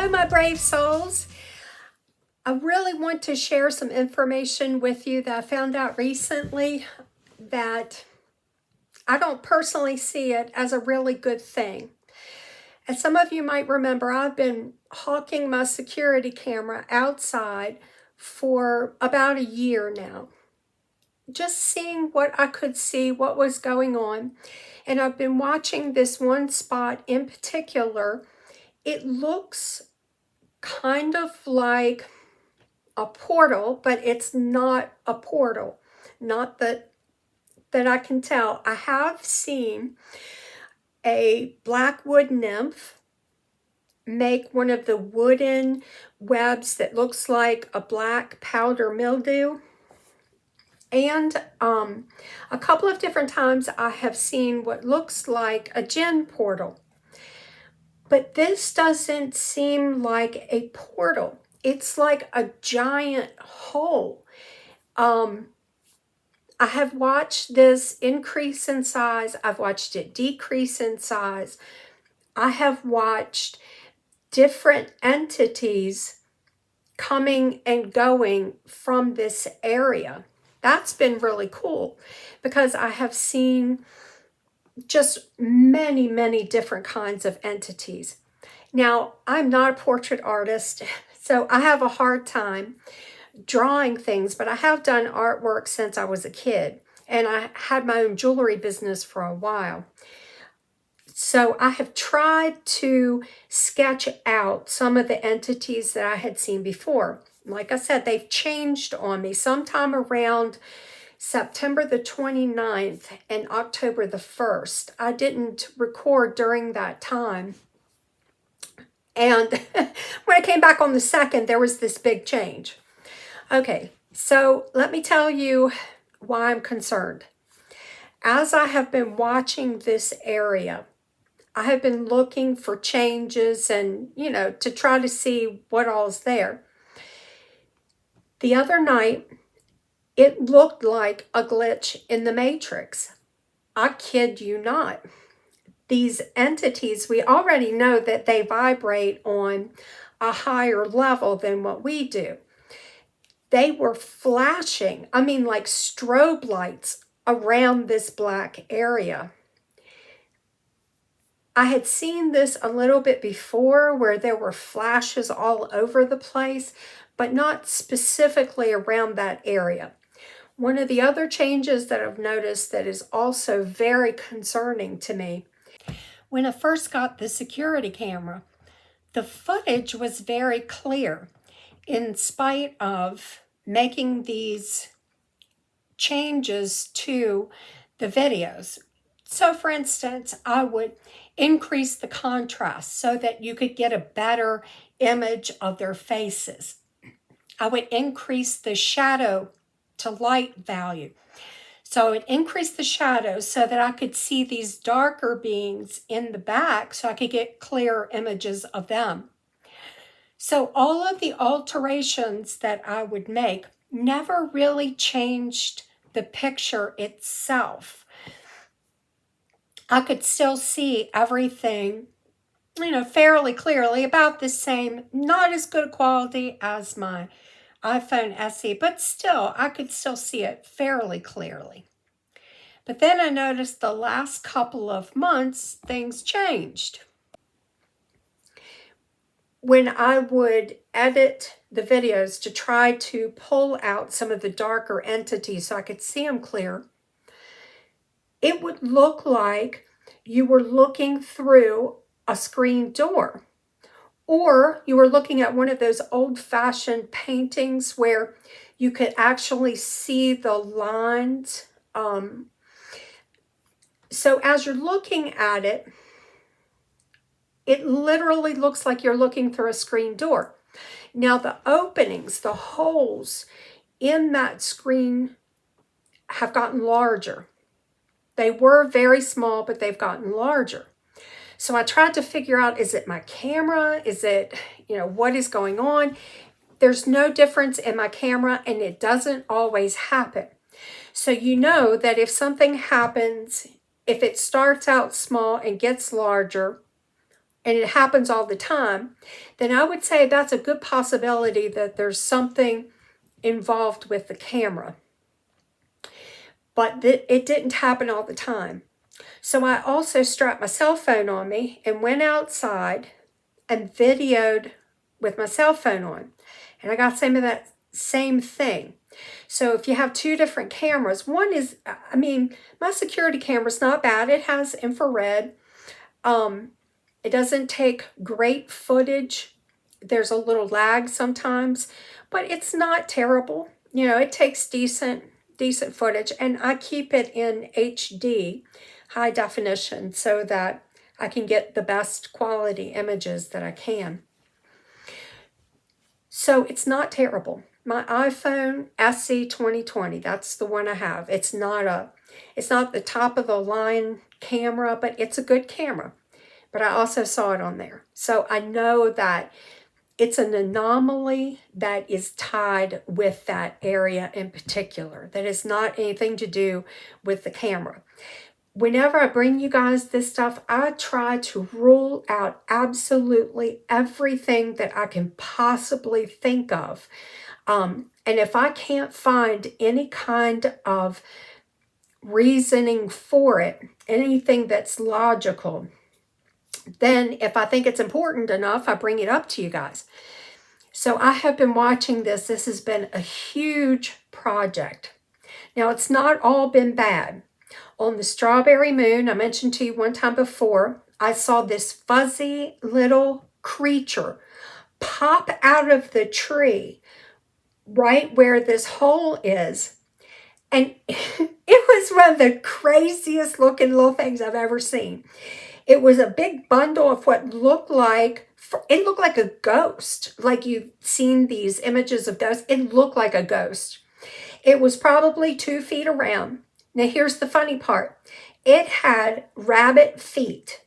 Hello, my brave souls. I really want to share some information with you that I found out recently that I don't personally see it as a really good thing. As some of you might remember, I've been hawking my security camera outside for about a year now, just seeing what I could see, what was going on. And I've been watching this one spot in particular. It looks kind of like a portal, but it's not a portal. Not that I can tell. I have seen a black wood nymph make one of the wooden webs that looks like a black powder mildew. And a couple of different times I have seen what looks like a jinn portal. But this doesn't seem like a portal. It's like a giant hole. I have watched this increase in size. I've watched it decrease in size. I have watched different entities coming and going from this area. That's been really cool because I have seen just many, many different kinds of entities. Now, I'm not a portrait artist, so I have a hard time drawing things, but I have done artwork since I was a kid, and I had my own jewelry business for a while. So I have tried to sketch out some of the entities that I had seen before. Like I said, they've changed on me sometime around September the 29th and October the 1st. I didn't record during that time. And when I came back on the 2nd, there was this big change. Okay, so let me tell you why I'm concerned. As I have been watching this area, I have been looking for changes and, to try to see what all's there. The other night, it looked like a glitch in the matrix. I kid you not. These entities, we already know that they vibrate on a higher level than what we do. They were flashing, like strobe lights around this black area. I had seen this a little bit before where there were flashes all over the place, but not specifically around that area. One of the other changes that I've noticed that is also very concerning to me, when I first got the security camera, the footage was very clear in spite of making these changes to the videos. So for instance, I would increase the contrast so that you could get a better image of their faces. I would increase the shadow to light value. So I would increase the shadows so that I could see these darker beings in the back so I could get clearer images of them. So all of the alterations that I would make never really changed the picture itself. I could still see everything, fairly clearly, about the same, not as good quality as my iPhone SE, but still, I could still see it fairly clearly. But then I noticed the last couple of months, things changed. When I would edit the videos to try to pull out some of the darker entities so I could see them clear, it would look like you were looking through a screen door. Or you were looking at one of those old-fashioned paintings where you could actually see the lines. So as you're looking at it, it literally looks like you're looking through a screen door. Now the openings, the holes in that screen have gotten larger. They were very small, but they've gotten larger. So I tried to figure out, is it my camera? Is it, what is going on? There's no difference in my camera, and it doesn't always happen. So you know that if something happens, if it starts out small and gets larger, and it happens all the time, then I would say that's a good possibility that there's something involved with the camera. But it didn't happen all the time. So I also strapped my cell phone on me and went outside and videoed with my cell phone on. And I got some of that same thing. So if you have two different cameras, one is, I mean, my security camera's not bad. It has infrared. It doesn't take great footage. There's a little lag sometimes, but it's not terrible. You know, it takes decent footage, and I keep it in HD, high definition, so that I can get the best quality images that I can. So it's not terrible. My iPhone SE 2020, that's the one I have. It's not the top of the line camera, but it's a good camera. But I also saw it on there. So I know that it's an anomaly that is tied with that area in particular. That is not anything to do with the camera. Whenever I bring you guys this stuff, I try to rule out absolutely everything that I can possibly think of. And if I can't find any kind of reasoning for it, anything that's logical, then if I think it's important enough, I bring it up to you guys. So I have been watching this. This has been a huge project. Now, it's not all been bad. On the strawberry moon, I mentioned to you one time before, I saw this fuzzy little creature pop out of the tree right where this hole is. And it was one of the craziest looking little things I've ever seen. It was a big bundle of what looked like, it looked like a ghost. Like you've seen these images of ghosts. It looked like a ghost. It was probably 2 feet around. Now here's the funny part. It had rabbit feet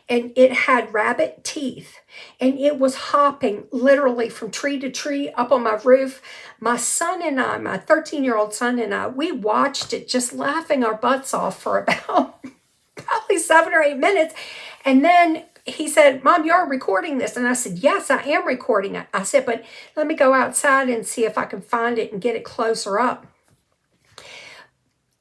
and it had rabbit teeth, and it was hopping literally from tree to tree up on my roof. My son and I, my 13-year-old son and I, we watched it just laughing our butts off for about probably 7 or 8 minutes. And then he said, "Mom, you're recording this?" And I said, "Yes, I am recording it." I said, "But let me go outside and see if I can find it and get it closer up."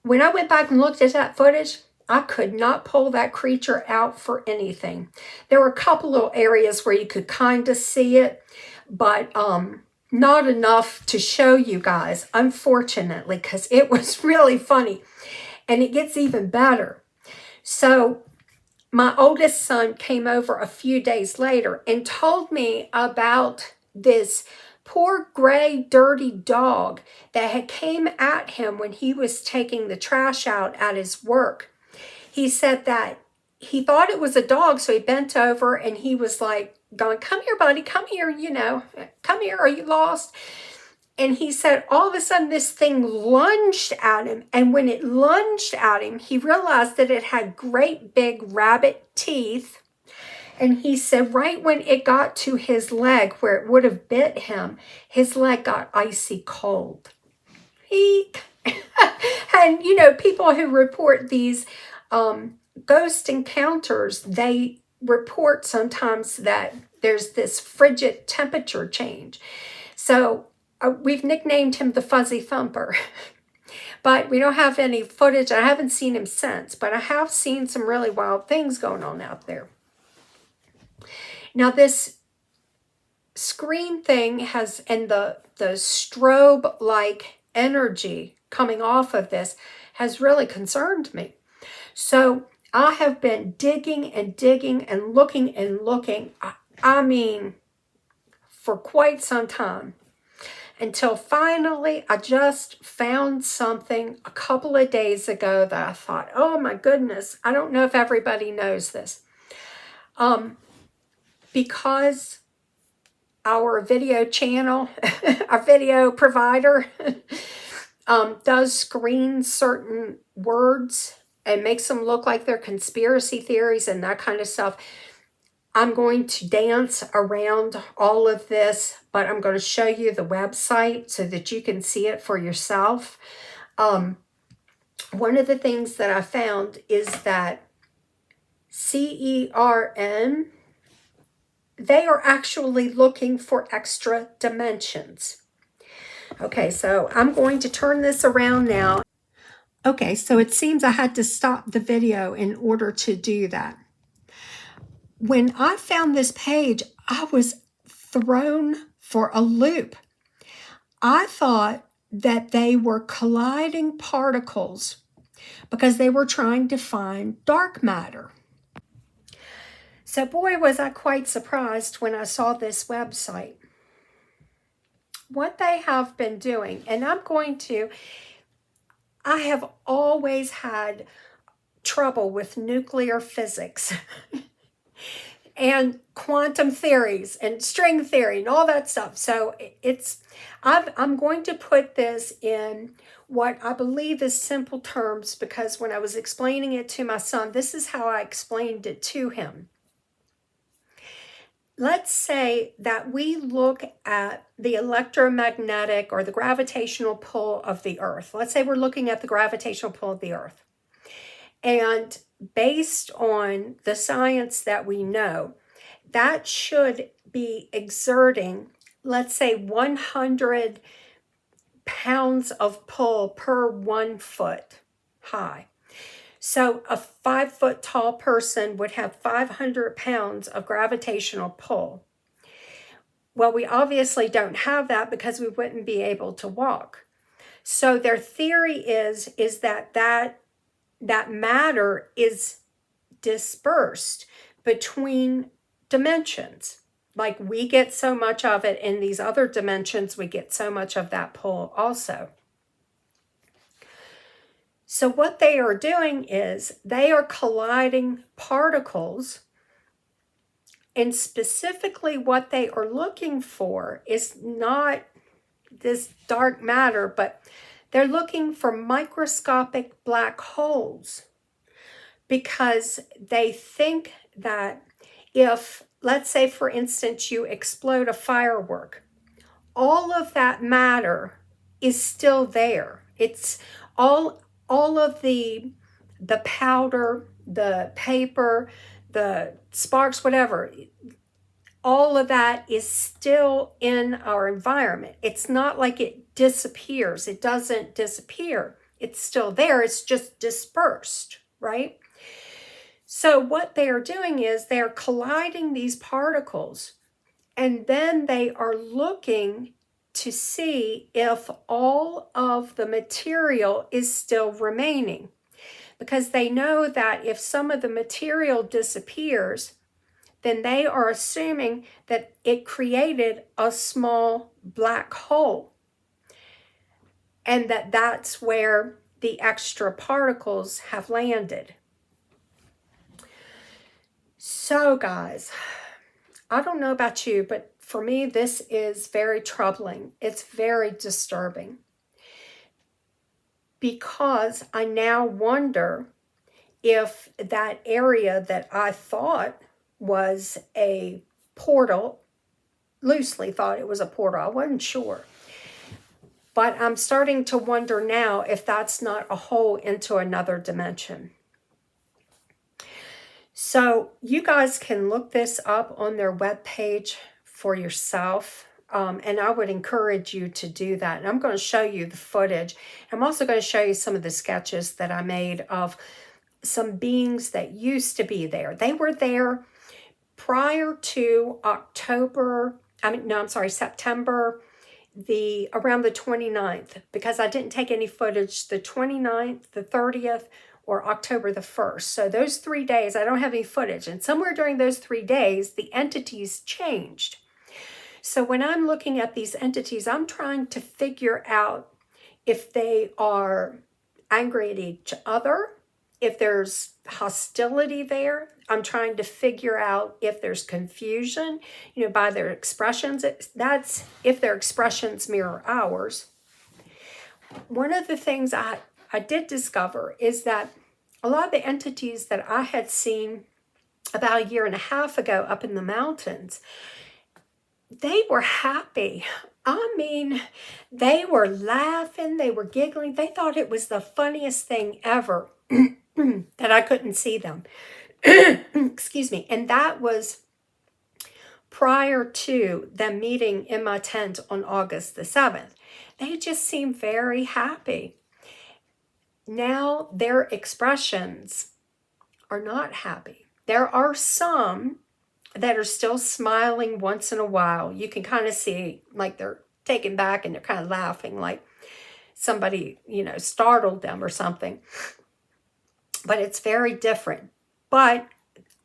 When I went back and looked at that footage, I could not pull that creature out for anything. There were a couple little areas where you could kind of see it, but not enough to show you guys, unfortunately, because it was really funny. And it gets even better. So my oldest son came over a few days later and told me about this poor gray dirty dog that had came at him when he was taking the trash out at his work. He said that he thought it was a dog, so he bent over and he was like going, "Come here, buddy, come here, come here, are you lost?" And he said all of a sudden this thing lunged at him. And when it lunged at him, he realized that it had great big rabbit teeth. And he said right when it got to his leg where it would have bit him, his leg got icy cold. Eek. And, people who report these ghost encounters, they report sometimes that there's this frigid temperature change. So we've nicknamed him the Fuzzy Thumper. But we don't have any footage. I haven't seen him since, but I have seen some really wild things going on out there. Now this screen thing has, and the strobe-like energy coming off of this has really concerned me. So I have been digging and digging and looking and looking, I mean, for quite some time. Until finally I just found something a couple of days ago that I thought, oh my goodness, I don't know if everybody knows this. Because our video channel, our video provider does screen certain words and makes them look like they're conspiracy theories and that kind of stuff. I'm going to dance around all of this, but I'm going to show you the website so that you can see it for yourself. One of the things that I found is that CERN they are actually looking for extra dimensions. Okay, so I'm going to turn this around now. Okay, so it seems I had to stop the video in order to do that. When I found this page, I was thrown for a loop. I thought that they were colliding particles because they were trying to find dark matter. So boy, was I quite surprised when I saw this website. What they have been doing, and I have always had trouble with nuclear physics and quantum theories and string theory and all that stuff. So I'm going to put this in what I believe is simple terms, because when I was explaining it to my son, this is how I explained it to him. Let's say that we look at the electromagnetic or the gravitational pull of the Earth. Let's say we're looking at the gravitational pull of the Earth. And based on the science that we know, that should be exerting, let's say, 100 pounds of pull per 1 foot high. So a 5 foot tall person would have 500 pounds of gravitational pull. Well, we obviously don't have that because we wouldn't be able to walk. So their theory is that matter is dispersed between dimensions. Like we get so much of it in these other dimensions, we get so much of that pull also. So what they are doing is they are colliding particles, and specifically what they are looking for is not this dark matter, but they're looking for microscopic black holes, because they think that if, let's say for instance, you explode a firework, all of that matter is still there. It's all of the powder, the paper, the sparks, whatever, all of that is still in our environment. It's not like it disappears. It doesn't disappear. It's still there. It's just dispersed, right? So what they are doing is they're colliding these particles, and then they are looking to see if all of the material is still remaining, because they know that if some of the material disappears, then they are assuming that it created a small black hole, and that's where the extra particles have landed. So guys, I don't know about you, but for me, this is very troubling. It's very disturbing, because I now wonder if that area that I thought was a portal, loosely thought it was a portal, I wasn't sure, but I'm starting to wonder now if that's not a hole into another dimension. So you guys can look this up on their webpage for yourself. And I would encourage you to do that. And I'm going to show you the footage. I'm also going to show you some of the sketches that I made of some beings that used to be there. They were there prior to September around the 29th, because I didn't take any footage the 29th, the 30th, or October the 1st. So those 3 days, I don't have any footage. And somewhere during those 3 days, the entities changed. So when I'm looking at these entities, I'm trying to figure out if they are angry at each other, if there's hostility there. I'm trying to figure out if there's confusion, by their expressions. That's if their expressions mirror ours. One of the things I did discover is that a lot of the entities that I had seen about a year and a half ago up in the mountains, they were happy. I mean, they were laughing, they were giggling. They thought it was the funniest thing ever that I couldn't see them. Excuse me. And that was prior to them meeting in my tent on August the 7th. They just seemed very happy. Now their expressions are not happy. There are some that are still smiling once in a while. You can kind of see like they're taken back and they're kind of laughing like somebody, startled them or something. But it's very different. But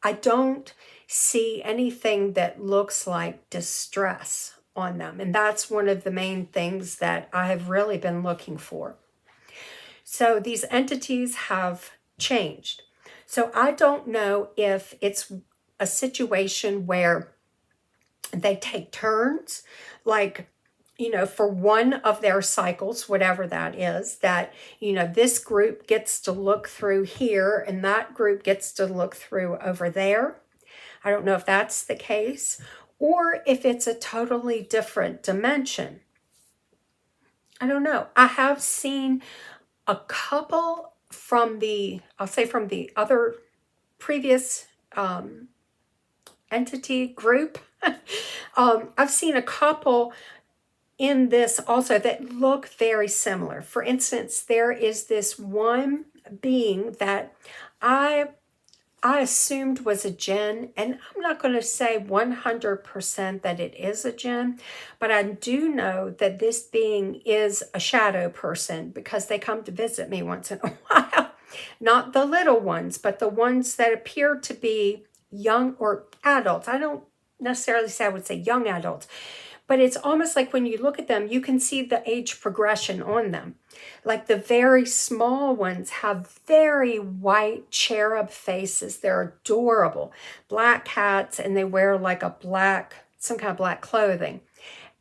I don't see anything that looks like distress on them. And that's one of the main things that I have really been looking for. So these entities have changed. So I don't know if it's a situation where they take turns, like, for one of their cycles, whatever that is, that, this group gets to look through here and that group gets to look through over there. I don't know if that's the case, or if it's a totally different dimension. I don't know. I have seen a couple from the other previous entity group. I've seen a couple in this also that look very similar. For instance, there is this one being that I assumed was a jinn, and I'm not going to say 100% that it is a jinn, but I do know that this being is a shadow person because they come to visit me once in a while. Not the little ones, but the ones that appear to be young or adults. I don't necessarily say I would say young adults, but it's almost like when you look at them, you can see the age progression on them. Like the very small ones have very white cherub faces. They're adorable. Black hats, and they wear like some kind of black clothing.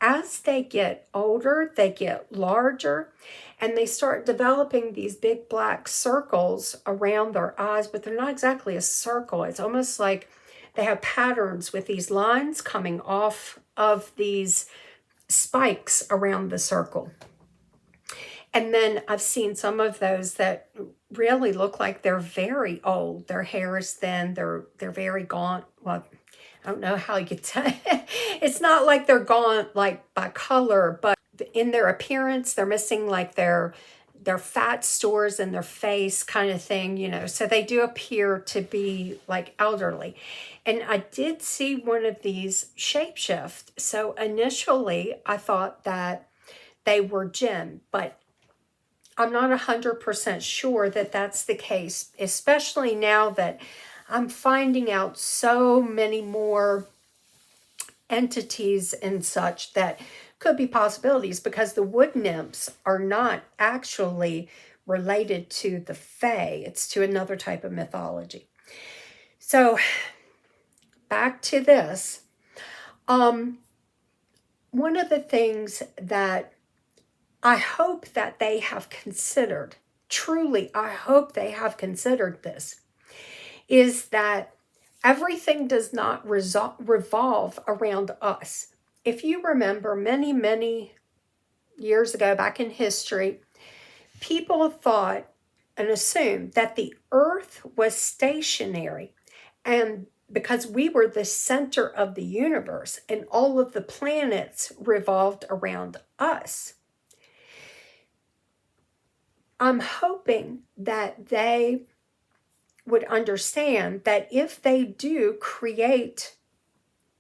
As they get older, they get larger, and they start developing these big black circles around their eyes, but they're not exactly a circle. It's almost like they have patterns with these lines coming off of these spikes around the circle. And then I've seen some of those that really look like they're very old. Their hair is thin. They're very gaunt. Well, I don't know how you could tell. It's not like they're gaunt like by color, but in their appearance, they're missing like their fat stores in their face kind of thing, so they do appear to be like elderly. And I did see one of these shapeshift. So initially I thought that they were jinn, but I'm not 100% sure that that's the case, especially now that I'm finding out so many more entities and such that could be possibilities, because the wood nymphs are not actually related to the fae. It's to another type of mythology. So back to this. One of the things that I hope that they have considered, truly, I hope they have considered this, is that everything does not revolve around us. If you remember many, many years ago, back in history, people thought and assumed that the earth was stationary, and because we were the center of the universe and all of the planets revolved around us. I'm hoping that they would understand that if they do create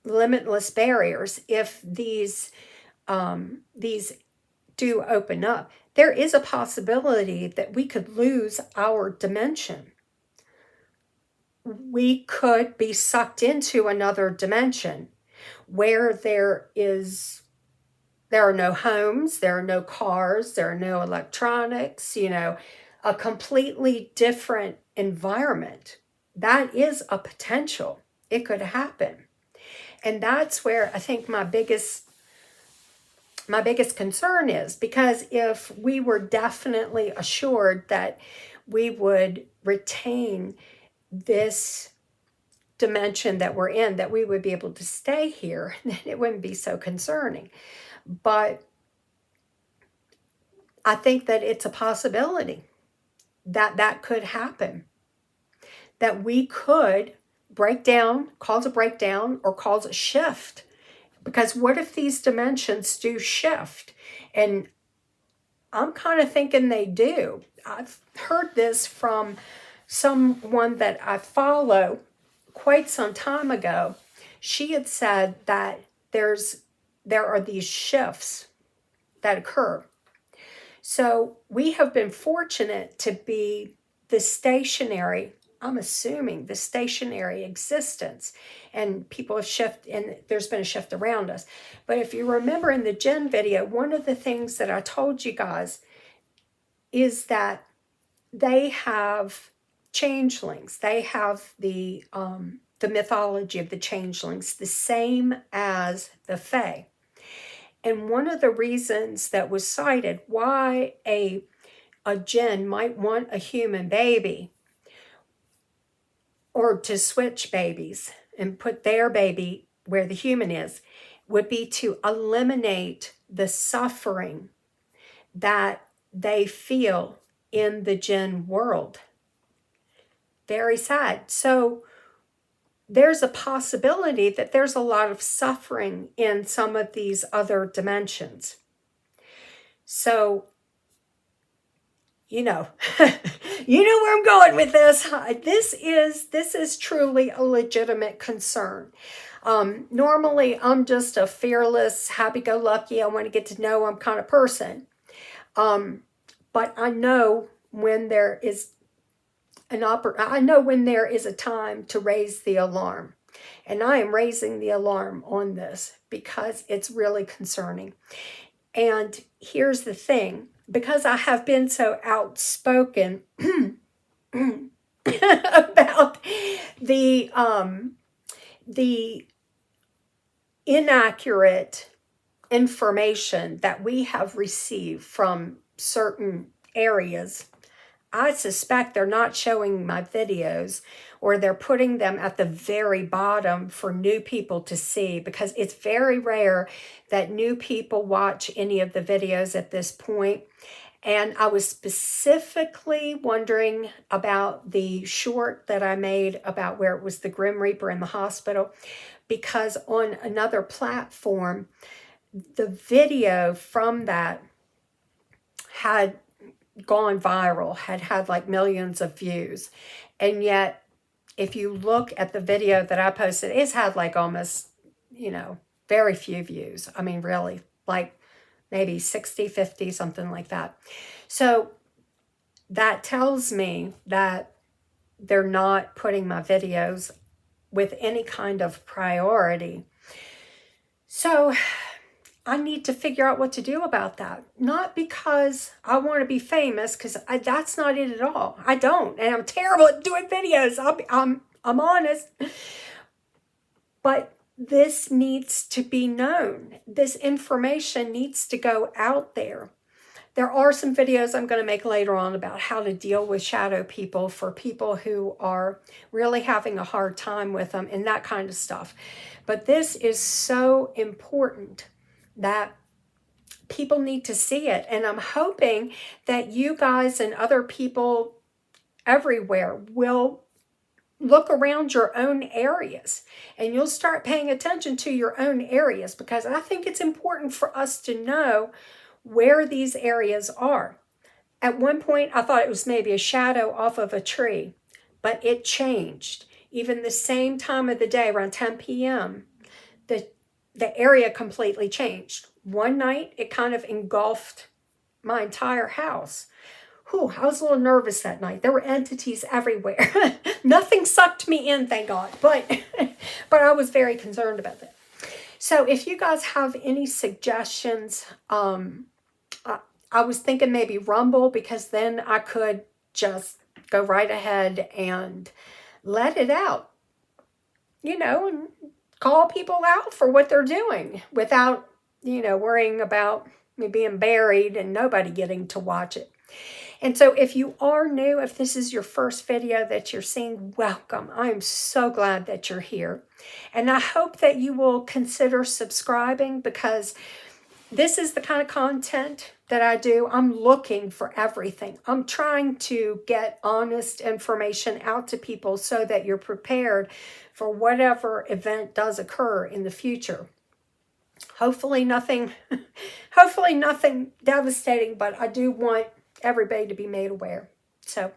limitless barriers, if these do open up, there is a possibility that we could lose our dimension. We could be sucked into another dimension where there are no homes, there are no cars, there are no electronics, a completely different environment. That is a potential. It could happen. And that's where I think my biggest concern is, because if we were definitely assured that we would retain this dimension that we're in, that we would be able to stay here, then it wouldn't be so concerning. But I think that it's a possibility that that could happen, that we could breakdown, cause a breakdown, or cause a shift. Because what if these dimensions do shift? And I'm kind of thinking they do. I've heard this from someone that I follow quite some time ago. She had said that there are these shifts that occur. So we have been fortunate to be the stationary, I'm assuming the stationary existence, and people have shifted, and there's been a shift around us. But if you remember in the Jen video, one of the things that I told you guys is that they have changelings. They have the mythology of the changelings, the same as the Fae. And one of the reasons that was cited why a Jinn might want a human baby, or to switch babies and put their baby where the human is, would be to eliminate the suffering that they feel in the Jinn world. Very sad. So there's a possibility that there's a lot of suffering in some of these other dimensions. So, you know, you know where I'm going with this. This is truly a legitimate concern. Normally, I'm just a fearless, happy-go-lucky, I want to get to know them kind of person. But I know when there is when there is a time to raise the alarm. And I am raising the alarm on this because it's really concerning. And here's the thing, because I have been so outspoken about the inaccurate information that we have received from certain areas, I suspect they're not showing my videos, or they're putting them at the very bottom for new people to see, because it's very rare that new people watch any of the videos at this point. And I was specifically wondering about the short that I made about where it was the Grim Reaper in the hospital, because on another platform, the video from that had gone viral, had like millions of views. And yet, if you look at the video that I posted, it's had like almost, very few views. I mean, really, like maybe 60, 50, something like that. So that tells me that they're not putting my videos with any kind of priority. So I need to figure out what to do about that. Not because I want to be famous, because that's not it at all. I don't, and I'm terrible at doing videos. I'm honest. But this needs to be known. This information needs to go out there. There are some videos I'm going to make later on about how to deal with shadow people for people who are really having a hard time with them and that kind of stuff. But this is so important that people need to see it. And I'm hoping that you guys and other people everywhere will look around your own areas, and you'll start paying attention to your own areas, because I think it's important for us to know where these areas are. At one point, I thought it was maybe a shadow off of a tree, but it changed. Even the same time of the day, around 10 p.m., the area completely changed. One night, it kind of engulfed my entire house. Whew, I was a little nervous that night. There were entities everywhere. Nothing sucked me in, thank God. But I was very concerned about that. So if you guys have any suggestions, I was thinking maybe Rumble, because then I could just go right ahead and let it out, and call people out for what they're doing without, worrying about me being buried and nobody getting to watch it. And so if you are new, if this is your first video that you're seeing, welcome. I am so glad that you're here. And I hope that you will consider subscribing, because this is the kind of content that I do. I'm looking for everything. I'm trying to get honest information out to people so that you're prepared for whatever event does occur in the future. Hopefully nothing, hopefully nothing devastating, but I do want everybody to be made aware. So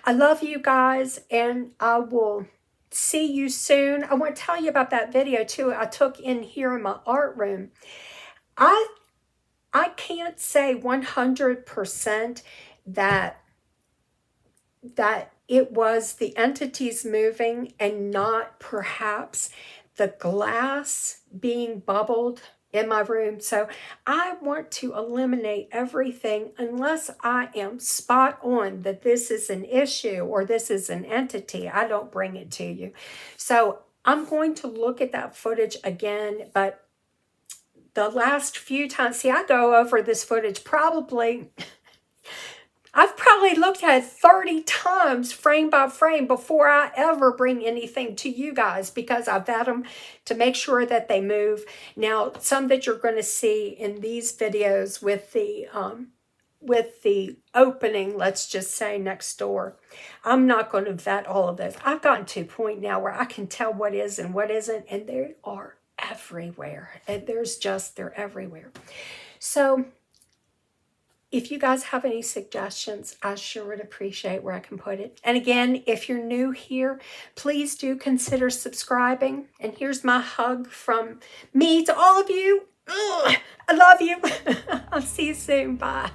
I love you guys, and I will see you soon. I want to tell you about that video too I took in here in my art room. I can't say 100% that it was the entities moving and not perhaps the glass being bubbled in my room. So I want to eliminate everything unless I am spot on that this is an issue or this is an entity. I don't bring it to you. So I'm going to look at that footage again, but the last few times, see, I go over this footage probably, I've probably looked at it 30 times frame by frame before I ever bring anything to you guys, because I vet them to make sure that they move. Now, some that you're going to see in these videos with the opening, let's just say next door, I'm not going to vet all of those. I've gotten to a point now where I can tell what is and what isn't, and they are everywhere. And they're everywhere. So if you guys have any suggestions, I sure would appreciate where I can put it. And again, if you're new here, please do consider subscribing. And here's my hug from me to all of you. Ugh, I love you. I'll see you soon. Bye.